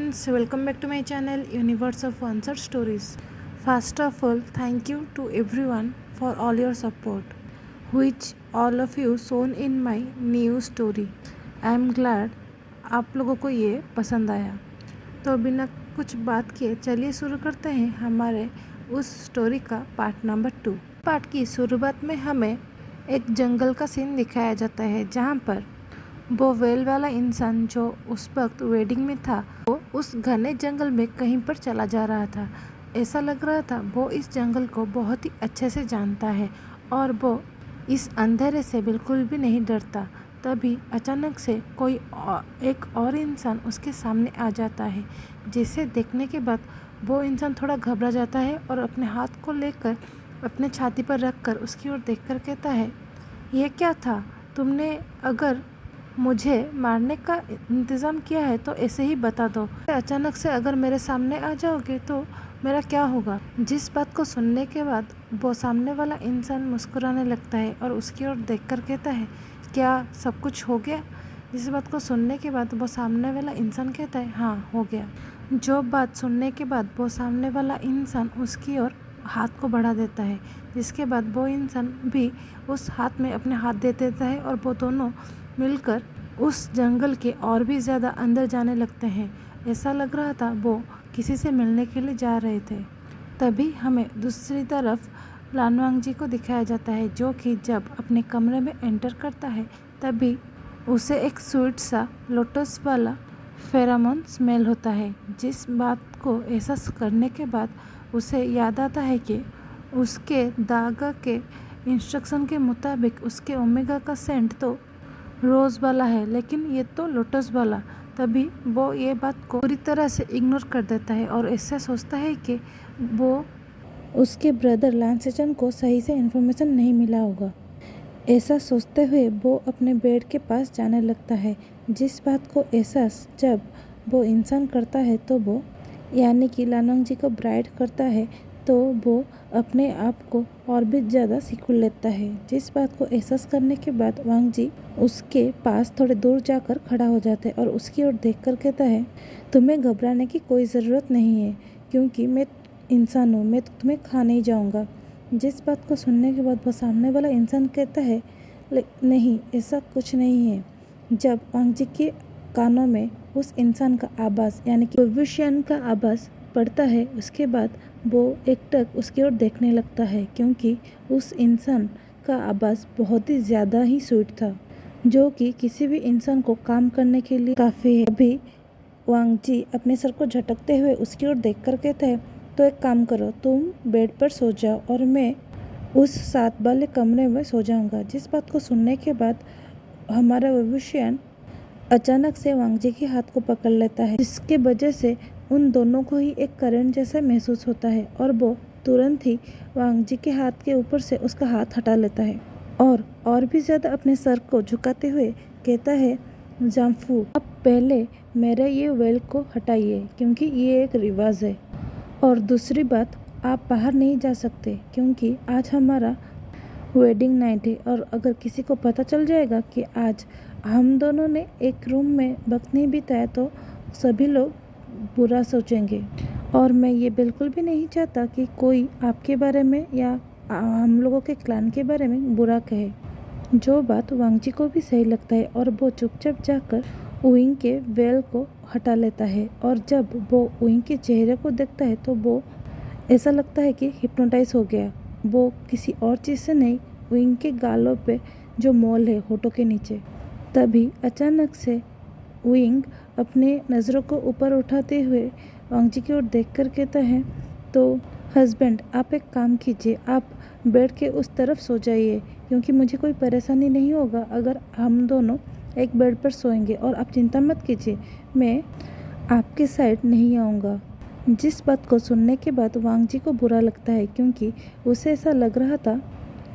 friends, welcome back to my channel Universe of Unsolved Stories. First of all, thank you to everyone for all your support, which all of you shown in my new story. I am glad आप लोगों को ये पसंद आया। तो बिना कुछ बात किए चलिए शुरू करते हैं हमारे उस स्टोरी का पार्ट नंबर 2। पार्ट की शुरुआत में हमें एक जंगल का सीन दिखाया जाता है जहाँ पर वो वेल वाला इंसान जो उस वक्त वेडिंग में था वो उस घने जंगल में कहीं पर चला जा रहा था। ऐसा लग रहा था वो इस जंगल को बहुत ही अच्छे से जानता है और वो इस अंधेरे से बिल्कुल भी नहीं डरता। तभी अचानक से एक और इंसान उसके सामने आ जाता है, जिसे देखने के बाद वो इंसान थोड़ा घबरा जाता है और अपने हाथ को लेकर अपने छाती पर रखकर उसकी ओर देखकर कहता है, ये क्या था? तुमने अगर मुझे मारने का इंतज़ाम किया है तो ऐसे ही बता दो। अचानक से अगर मेरे सामने आ जाओगे तो मेरा क्या होगा? जिस बात को सुनने के बाद वो सामने वाला इंसान मुस्कुराने लगता है और उसकी ओर देखकर कहता है, क्या सब कुछ हो गया? जिस बात को सुनने के बाद वो सामने वाला इंसान कहता है, हाँ हो गया। जो बात सुनने के बाद वो सामने वाला इंसान उसकी ओर हाथ को बढ़ा देता है, जिसके बाद वो इंसान भी उस हाथ में अपने हाथ दे देता है और वो दोनों मिलकर उस जंगल के और भी ज़्यादा अंदर जाने लगते हैं। ऐसा लग रहा था वो किसी से मिलने के लिए जा रहे थे। तभी हमें दूसरी तरफ लानवांग जी को दिखाया जाता है, जो कि जब अपने कमरे में एंटर करता है तभी उसे एक स्वीट सा लोटस वाला फेरामोन स्मेल होता है। जिस बात को एहसास करने के बाद उसे याद आता है कि उसके दागा के इंस्ट्रक्शन के मुताबिक उसके ओमेगा का सेंट तो रोज़ वाला है, लेकिन ये तो लोटस वाला। तभी वो ये बात को पूरी तरह से इग्नोर कर देता है और ऐसा सोचता है कि वो उसके ब्रदर लांसेचन को सही से इन्फॉर्मेशन नहीं मिला होगा। ऐसा सोचते हुए वो अपने बेड के पास जाने लगता है। जिस बात को एहसास जब वो इंसान करता है तो वो यानी कि लानवांग जी को ब्राइड करता है तो वो अपने आप को और भी ज़्यादा सिकुड़ लेता है। जिस बात को एहसास करने के बाद वांग जी उसके पास थोड़े दूर जाकर खड़ा हो जाता है और उसकी ओर देखकर कहता है, तुम्हें घबराने की कोई ज़रूरत नहीं है, क्योंकि मैं इंसान हूँ, मैं तुम्हें खा नहीं जाऊँगा। जिस बात को सुनने के बाद वो सामने वाला इंसान कहता है, नहीं ऐसा कुछ नहीं है। जब वांग जी के कानों में उस इंसान का आवाज़ यानी कि विविशियन का आवाज़ पड़ता है, उसके बाद वो एकटक उसकी ओर देखने लगता है, क्योंकि उस इंसान का आवाज़ बहुत ही ज़्यादा ही स्वीट था, जो कि किसी भी इंसान को काम करने के लिए काफ़ी है। अभी वांग जी अपने सर को झटकते हुए उसकी ओर देखकर कहता है, तो एक काम करो, तुम बेड पर सो जाओ और मैं उस साथ वाले कमरे में सो जाऊंगा। जिस बात को सुनने के बाद हमारा विभूषण अचानक से वांग जी के हाथ को पकड़ लेता है, जिसके वजह से उन दोनों को ही एक करंट जैसा महसूस होता है और वो तुरंत ही वांग जी के हाथ के ऊपर से उसका हाथ हटा लेता है और भी ज़्यादा अपने सर को झुकाते हुए कहता है, जाम्फू आप पहले मेरे ये वेल को हटाइए, क्योंकि ये एक रिवाज है, और दूसरी बात आप बाहर नहीं जा सकते क्योंकि आज हमारा वेडिंग नाइट है, और अगर किसी को पता चल जाएगा कि आज हम दोनों ने एक रूम में वक्त नहीं बिताया तो सभी लोग बुरा सोचेंगे, और मैं ये बिल्कुल भी नहीं चाहता कि कोई आपके बारे में या हम लोगों के क्लान के बारे में बुरा कहे। जो बात वांग जी को भी सही लगता है और वो चुपचाप जाकर उइंग के वेल को हटा लेता है, और जब वो उइंग के चेहरे को देखता है तो वो ऐसा लगता है कि हिप्नोटाइज हो गया। वो किसी और चीज़ से नहीं, उइंग के गालों पे जो मोल है होठों के नीचे। तभी अचानक से उइंग अपने नज़रों को ऊपर उठाते हुए वांग जी की ओर देखकर कहता है, तो हस्बैंड आप एक काम कीजिए, आप बेड के उस तरफ सो जाइए, क्योंकि मुझे कोई परेशानी नहीं होगा अगर हम दोनों एक बेड पर सोएंगे, और आप चिंता मत कीजिए, मैं आपके साइड नहीं आऊँगा। जिस बात को सुनने के बाद वांग जी को बुरा लगता है, क्योंकि उसे ऐसा लग रहा था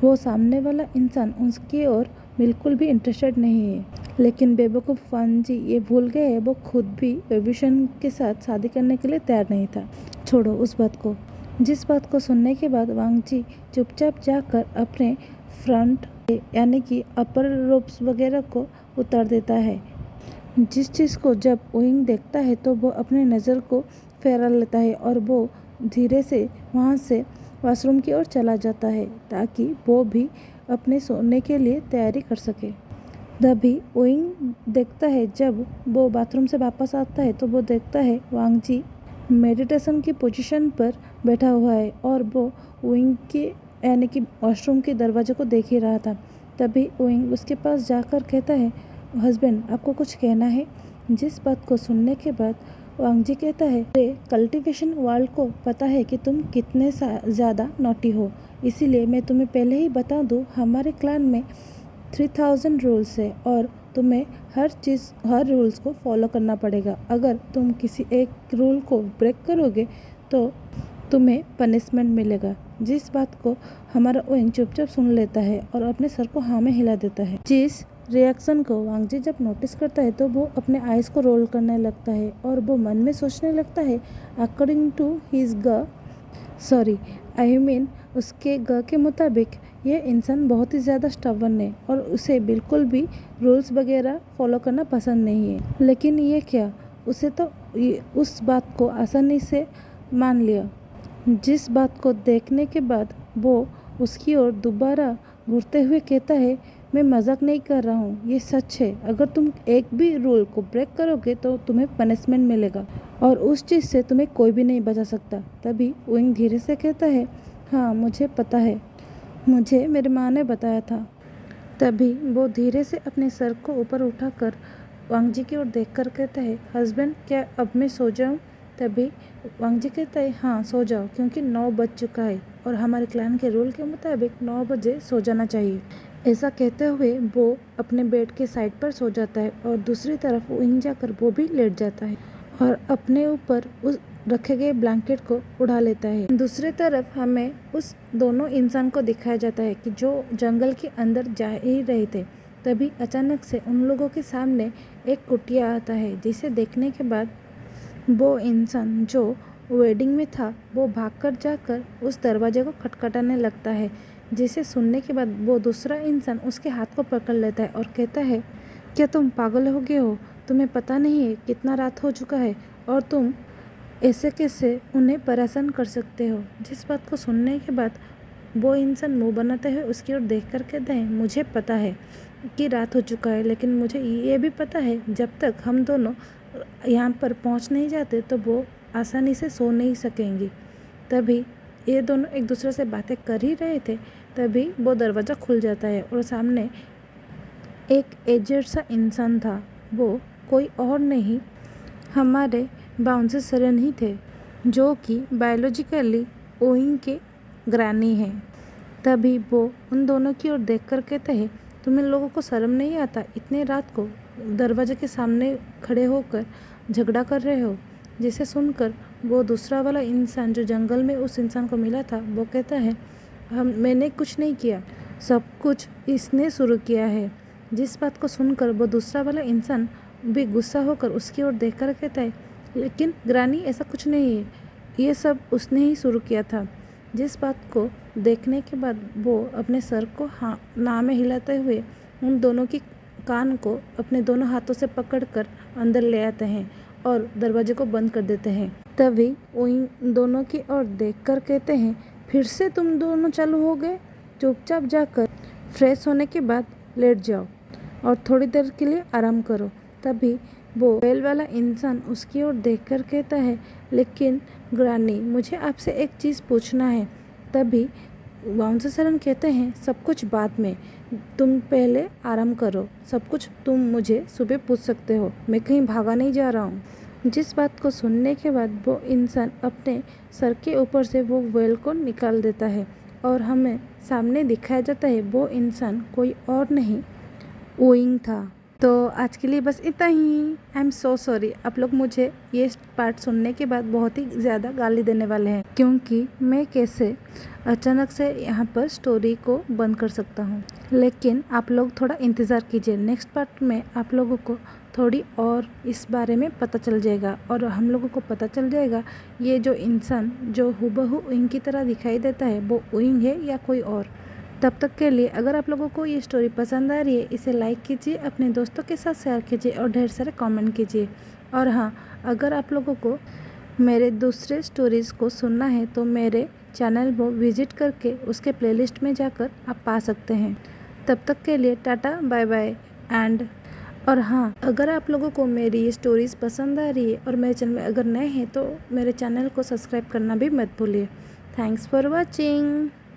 वो सामने वाला इंसान उसकी ओर बिल्कुल भी इंटरेस्टेड नहीं है। लेकिन बेवकूफ़ वांग जी ये भूल गए वो खुद भी विभूषण के साथ शादी करने के लिए तैयार नहीं था। छोड़ो उस बात को। जिस बात को सुनने के बाद वांग जी चुपचाप जाकर अपने फ्रंट यानी कि अपर रोब्स वगैरह को उतार देता है। जिस चीज़ को जब ओइंग देखता है तो वो अपने नज़र को फेरा लेता है और वो धीरे से वहाँ से वॉशरूम की ओर चला जाता है ताकि वो भी अपने सोने के लिए तैयारी कर सके। तभी ओइंग देखता है, जब वो बाथरूम से वापस आता है तो वो देखता है वांग जी मेडिटेशन की पोजीशन पर बैठा हुआ है और वो ओइंग के यानी कि वॉशरूम के दरवाजे को देख ही रहा था। तभी ओइंग उसके पास जाकर कहता है, हस्बैंड आपको कुछ कहना है। जिस बात को सुनने के बाद वांग जी कहता है, अरे कल्टीवेशन वर्ल्ड को पता है कि तुम कितने ज़्यादा नॉटी हो, इसीलिए मैं तुम्हें पहले ही बता दूँ, हमारे क्लान में 3000 रूल्स है और तुम्हें हर रूल्स को फॉलो करना पड़ेगा। अगर तुम किसी एक रूल को ब्रेक करोगे तो तुम्हें पनिशमेंट मिलेगा। जिस बात को हमारा ओइंग चुपचाप सुन लेता है और अपने सर को हाँ में हिला देता है। जिस रिएक्शन को वांग जी जब नोटिस करता है तो वो अपने आइज़ को रोल करने लगता है और वो मन में सोचने लगता है, अकॉर्डिंग टू हिज उसके के मुताबिक ये इंसान बहुत ही ज़्यादा स्टबर्न है और उसे बिल्कुल भी रूल्स वगैरह फॉलो करना पसंद नहीं है। लेकिन ये क्या, उसे तो उस बात को आसानी से मान लिया। जिस बात को देखने के बाद वो उसकी ओर दोबारा घूरते हुए कहता है, मैं मजाक नहीं कर रहा हूँ, ये सच है। अगर तुम एक भी रूल को ब्रेक करोगे तो तुम्हें पनिशमेंट मिलेगा और उस चीज़ से तुम्हें कोई भी नहीं बचा सकता। तभी ओइंग धीरे से कहता है, हाँ मुझे पता है, मुझे मेरी माँ ने बताया था। तभी वो धीरे से अपने सर को ऊपर उठाकर वांग जी की ओर देखकर कहता है, हस्बैंड क्या अब मैं सो जाऊँ? तभी वांग जी कहता है, हाँ सो जाओ, क्योंकि 9 बज चुका है और हमारे क्लैन के रूल के मुताबिक 9 बजे सो जाना चाहिए। ऐसा कहते हुए वो अपने बेड के साइड पर सो जाता है और दूसरी तरफ ओइंग जाकर वो भी लेट जाता है और अपने ऊपर उस रखे गए ब्लैंकेट को उड़ा लेता है। दूसरी तरफ हमें उस दोनों इंसान को दिखाया जाता है कि जो जंगल के अंदर जा ही रहे थे। तभी अचानक से उन लोगों के सामने एक कुटिया आता है, जिसे देखने के बाद वो इंसान जो वेडिंग में था वो भागकर जाकर उस दरवाजे को खटखटाने लगता है, जिसे सुनने के बाद वो दूसरा इंसान उसके हाथ को पकड़ लेता है और कहता है, क्या तुम पागल हो गए हो? तुम्हें पता नहीं है कितना रात हो चुका है और तुम ऐसे कैसे उन्हें परेशान कर सकते हो? जिस बात को सुनने के बाद वो इंसान मुंह बनाते हुए उसकी ओर देख कर कहता है, मुझे पता है कि रात हो चुका है, लेकिन मुझे ये भी पता है जब तक हम दोनों यहाँ पर पहुँच नहीं जाते तो वो आसानी से सो नहीं सकेंगी। तभी ये दोनों एक दूसरे से बातें कर ही रहे थे, तभी वो दरवाज़ा खुल जाता है और सामने एक एजेड सा इंसान था। वो कोई और नहीं, हमारे बाउंसर सरन ही थे, जो कि बायोलॉजिकली ओइंग के ग्रैनी हैं। तभी वो उन दोनों की ओर देखकर कहते हैं, तुम इन लोगों को शर्म नहीं आता? इतने रात को दरवाजे के सामने खड़े होकर झगड़ा कर रहे हो? जिसे सुनकर वो दूसरा वाला इंसान जो जंगल में उस इंसान को मिला था वो कहता है, मैंने कुछ नहीं किया, सब कुछ इसने शुरू किया है। जिस बात को सुनकर वो दूसरा वाला इंसान भी गुस्सा होकर उसकी ओर देखकर कहता है, लेकिन ग्रानी ऐसा कुछ नहीं है, ये सब उसने ही शुरू किया था। जिस बात को देखने के बाद वो अपने सर को हाँ ना में हिलाते हुए उन दोनों की कान को अपने दोनों हाथों से पकड़कर अंदर ले आते हैं और दरवाजे को बंद कर देते हैं। तभी उन दोनों की ओर देखकर कहते हैं, फिर से तुम दोनों चालू हो गए? चुपचाप जाकर फ्रेश होने के बाद लेट जाओ और थोड़ी देर के लिए आराम करो। तभी वो बैल वाला इंसान उसकी ओर देखकर कहता है, लेकिन ग्रानी मुझे आपसे एक चीज़ पूछना है। तभी बाउंसर सरन कहते हैं, सब कुछ बाद में, तुम पहले आराम करो, सब कुछ तुम मुझे सुबह पूछ सकते हो, मैं कहीं भागा नहीं जा रहा हूँ। जिस बात को सुनने के बाद वो इंसान अपने सर के ऊपर से वो वेल को निकाल देता है और हमें सामने दिखाया जाता है वो इंसान कोई और नहीं ओइंग था। तो आज के लिए बस इतना ही। आई एम सो सॉरी, आप लोग मुझे ये पार्ट सुनने के बाद बहुत ही ज़्यादा गाली देने वाले हैं, क्योंकि मैं कैसे अचानक से यहाँ पर स्टोरी को बंद कर सकता हूँ। लेकिन आप लोग थोड़ा इंतज़ार कीजिए, नेक्स्ट पार्ट में आप लोगों को थोड़ी और इस बारे में पता चल जाएगा और हम लोगों को पता चल जाएगा ये जो इंसान जो हुबहू ओइंग की तरह दिखाई देता है वो ओइंग है या कोई और। तब तक के लिए अगर आप लोगों को ये स्टोरी पसंद आ रही है, इसे लाइक कीजिए, अपने दोस्तों के साथ शेयर कीजिए और ढेर सारे कमेंट कीजिए। और हाँ, अगर आप लोगों को मेरे दूसरे स्टोरीज़ को सुनना है तो मेरे चैनल को विजिट करके उसके प्लेलिस्ट में जाकर आप पा सकते हैं। तब तक के लिए टाटा बाय बाय एंड और हाँ, अगर आप लोगों को मेरी ये स्टोरीज़ पसंद आ रही है और मेरे चैनल में अगर नए हैं तो मेरे चैनल को सब्सक्राइब करना भी मत भूलिए। Thanks for watching.